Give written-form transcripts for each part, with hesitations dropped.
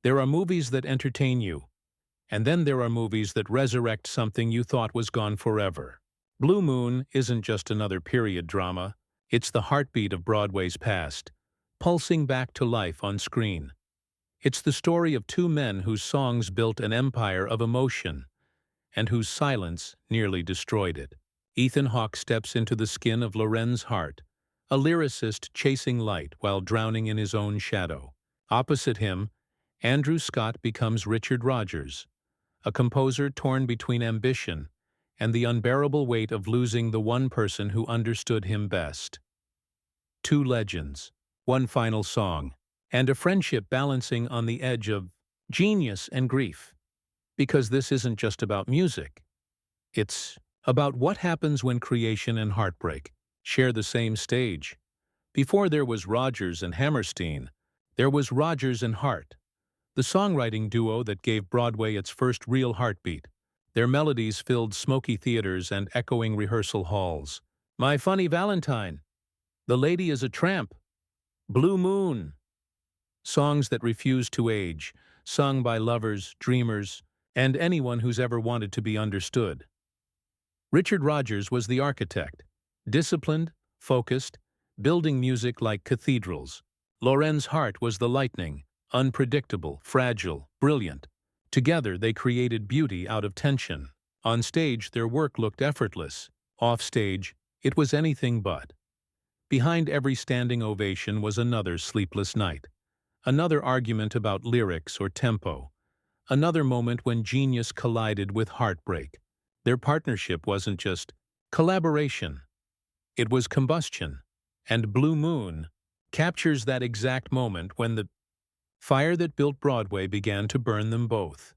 There are movies that entertain you, and then there are movies that resurrect something you thought was gone forever. Blue Moon isn't just another period drama, it's the heartbeat of Broadway's past, pulsing back to life on screen. It's the story of two men whose songs built an empire of emotion, and whose silence nearly destroyed it. Ethan Hawke steps into the skin of Rodgers Hart, a lyricist chasing light while drowning in his own shadow. Opposite him, Andrew Scott becomes Richard Rodgers, a composer torn between ambition and the unbearable weight of losing the one person who understood him best. Two legends, one final song, and a friendship balancing on the edge of genius and grief. Because this isn't just about music. It's about what happens when creation and heartbreak share the same stage. Before there was Rodgers and Hammerstein, there was Rodgers and Hart, the songwriting duo that gave Broadway its first real heartbeat. Their melodies filled smoky theaters and echoing rehearsal halls. My Funny Valentine, The Lady is a Tramp, Blue Moon. Songs that refuse to age, sung by lovers, dreamers, and anyone who's ever wanted to be understood. Richard Rodgers was the architect, disciplined, focused, building music like cathedrals. Rodgers Hart was the lightning, unpredictable, fragile, brilliant. Together they created beauty out of tension. On stage their work looked effortless. Off stage, it was anything but. Behind every standing ovation was another sleepless night, another argument about lyrics or tempo, another moment when genius collided with heartbreak. Their partnership wasn't just collaboration, it was combustion. And Blue Moon captures that exact moment when the fire that built Broadway began to burn them both.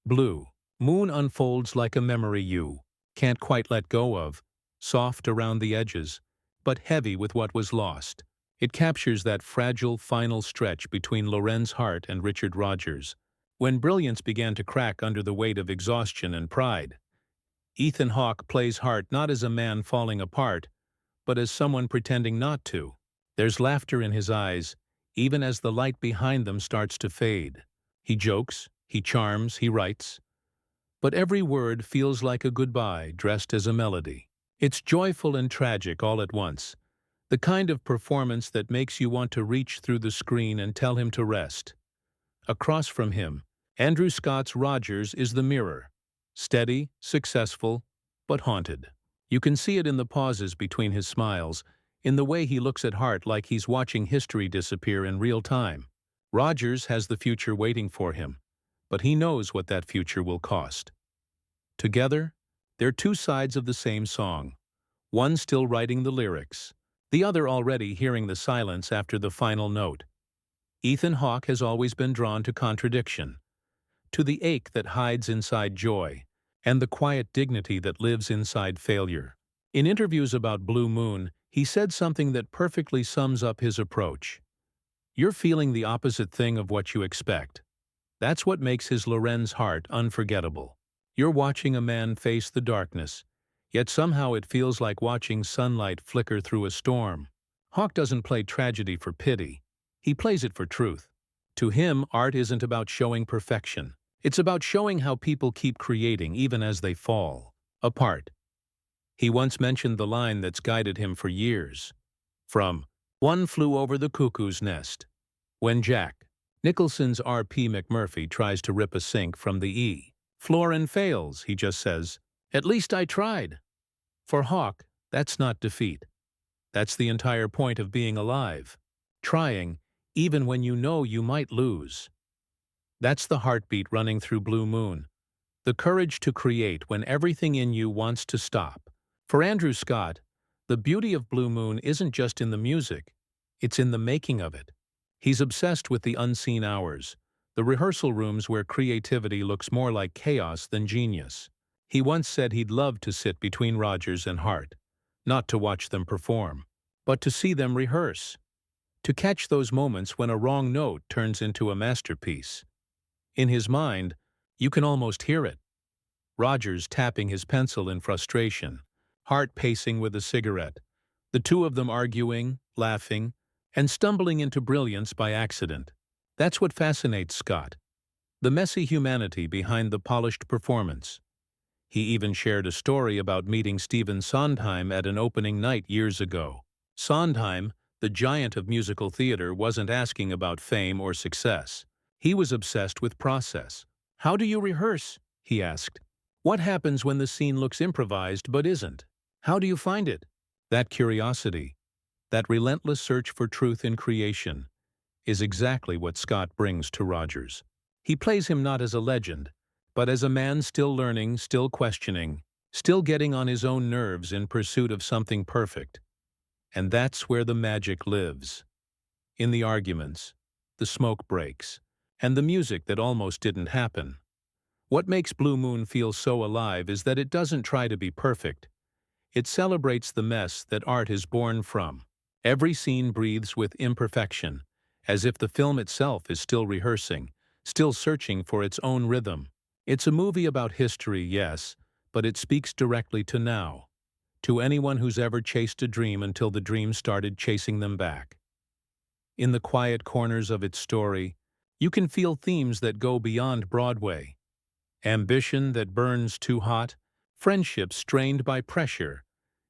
Blue Moon unfolds like a memory you can't quite let go of, soft around the edges, but heavy with what was lost. It captures that fragile final stretch between Rodgers Hart and Richard Rodgers, when brilliance began to crack under the weight of exhaustion and pride. Ethan Hawke plays Hart not as a man falling apart, but as someone pretending not to. There's laughter in his eyes, even as the light behind them starts to fade. He jokes, he charms, he writes. But every word feels like a goodbye dressed as a melody. It's joyful and tragic all at once, the kind of performance that makes you want to reach through the screen and tell him to rest. Across from him, Andrew Scott's Rodgers is the mirror. Steady, successful, but haunted. You can see it in the pauses between his smiles, in the way he looks at Hart like he's watching history disappear in real time. Rodgers has the future waiting for him, but he knows what that future will cost. Together, they're two sides of the same song, one still writing the lyrics, the other already hearing the silence after the final note. Ethan Hawke has always been drawn to contradiction, to the ache that hides inside joy, and the quiet dignity that lives inside failure. In interviews about Blue Moon, he said something that perfectly sums up his approach. You're feeling the opposite thing of what you expect. That's what makes his Rodgers Hart unforgettable. You're watching a man face the darkness, yet somehow it feels like watching sunlight flicker through a storm. Hawke doesn't play tragedy for pity. He plays it for truth. To him, art isn't about showing perfection. It's about showing how people keep creating even as they fall apart. He once mentioned the line that's guided him for years. From One Flew Over the Cuckoo's Nest. When Jack Nicholson's R.P. McMurphy tries to rip a sink from the E floor and fails, he just says, "At least I tried." For Hawke, that's not defeat. That's the entire point of being alive. Trying, even when you know you might lose. That's the heartbeat running through Blue Moon. The courage to create when everything in you wants to stop. For Andrew Scott, the beauty of Blue Moon isn't just in the music, it's in the making of it. He's obsessed with the unseen hours, the rehearsal rooms where creativity looks more like chaos than genius. He once said he'd love to sit between Rodgers and Hart, not to watch them perform, but to see them rehearse, to catch those moments when a wrong note turns into a masterpiece. In his mind, you can almost hear it. Rodgers tapping his pencil in frustration, Hart pacing with a cigarette, the two of them arguing, laughing, and stumbling into brilliance by accident. That's what fascinates Scott, the messy humanity behind the polished performance. He even shared a story about meeting Stephen Sondheim at an opening night years ago. Sondheim, the giant of musical theater, wasn't asking about fame or success. He was obsessed with process. "How do you rehearse?" he asked. "What happens when the scene looks improvised but isn't? How do you find it?" That curiosity, that relentless search for truth in creation, is exactly what Scott brings to Rodgers. He plays him not as a legend, but as a man still learning, still questioning, still getting on his own nerves in pursuit of something perfect. And that's where the magic lives. In the arguments, the smoke breaks, and the music that almost didn't happen. What makes Blue Moon feel so alive is that it doesn't try to be perfect. It celebrates the mess that art is born from. Every scene breathes with imperfection, as if the film itself is still rehearsing, still searching for its own rhythm. It's a movie about history, yes, but it speaks directly to now, to anyone who's ever chased a dream until the dream started chasing them back. In the quiet corners of its story, you can feel themes that go beyond Broadway. Ambition that burns too hot, friendships strained by pressure,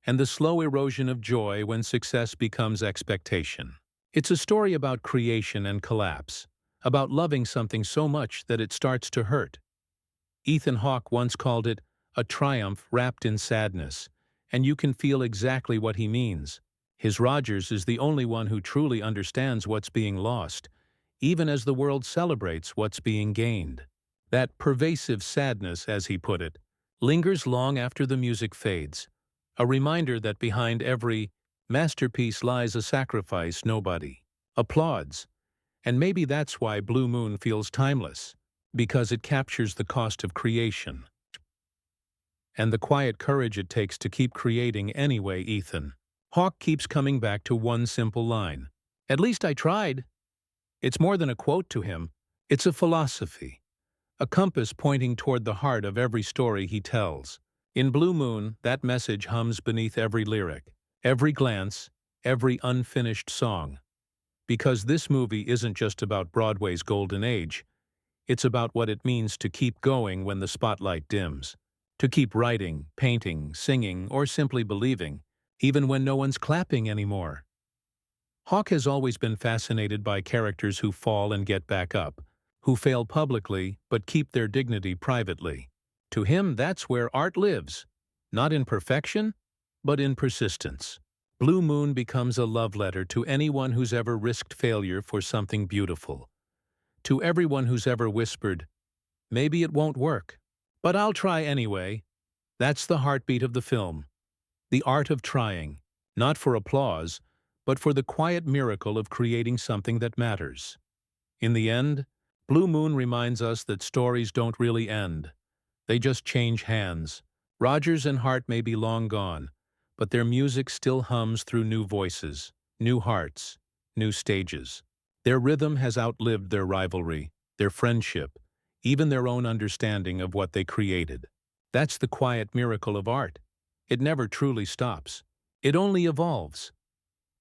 and the slow erosion of joy when success becomes expectation. It's a story about creation and collapse, about loving something so much that it starts to hurt. Ethan Hawke once called it a triumph wrapped in sadness, and you can feel exactly what he means. His Rodgers is the only one who truly understands what's being lost, even as the world celebrates what's being gained. That pervasive sadness, as he put it, lingers long after the music fades, a reminder that behind every masterpiece lies a sacrifice nobody applauds. And maybe that's why Blue Moon feels timeless, because it captures the cost of creation and the quiet courage it takes to keep creating anyway. Ethan Hawke keeps coming back to one simple line: "At least I tried." It's more than a quote to him, it's a philosophy, a compass pointing toward the heart of every story he tells. In Blue Moon, that message hums beneath every lyric, every glance, every unfinished song. Because this movie isn't just about Broadway's golden age, it's about what it means to keep going when the spotlight dims, to keep writing, painting, singing, or simply believing, even when no one's clapping anymore. Hawke has always been fascinated by characters who fall and get back up, who fail publicly but keep their dignity privately. To him, that's where art lives, not in perfection, but in persistence. Blue Moon becomes a love letter to anyone who's ever risked failure for something beautiful. To everyone who's ever whispered, "Maybe it won't work, but I'll try anyway." That's the heartbeat of the film. The art of trying, not for applause, but for the quiet miracle of creating something that matters. In the end, Blue Moon reminds us that stories don't really end. They just change hands. Rodgers and Hart may be long gone, but their music still hums through new voices, new hearts, new stages. Their rhythm has outlived their rivalry, their friendship, even their own understanding of what they created. That's the quiet miracle of art. It never truly stops. It only evolves.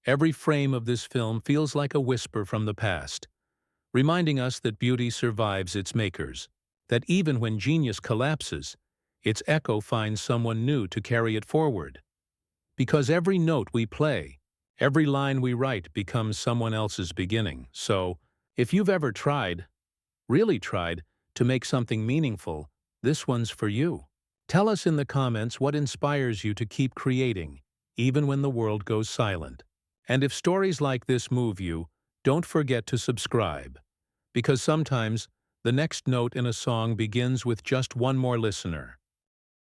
Every frame of this film feels like a whisper from the past, reminding us that beauty survives its makers, that even when genius collapses, its echo finds someone new to carry it forward. Because every note we play, every line we write becomes someone else's beginning. So, if you've ever tried, really tried, to make something meaningful, this one's for you. Tell us in the comments what inspires you to keep creating, even when the world goes silent. And if stories like this move you, don't forget to subscribe. Because sometimes, the next note in a song begins with just one more listener.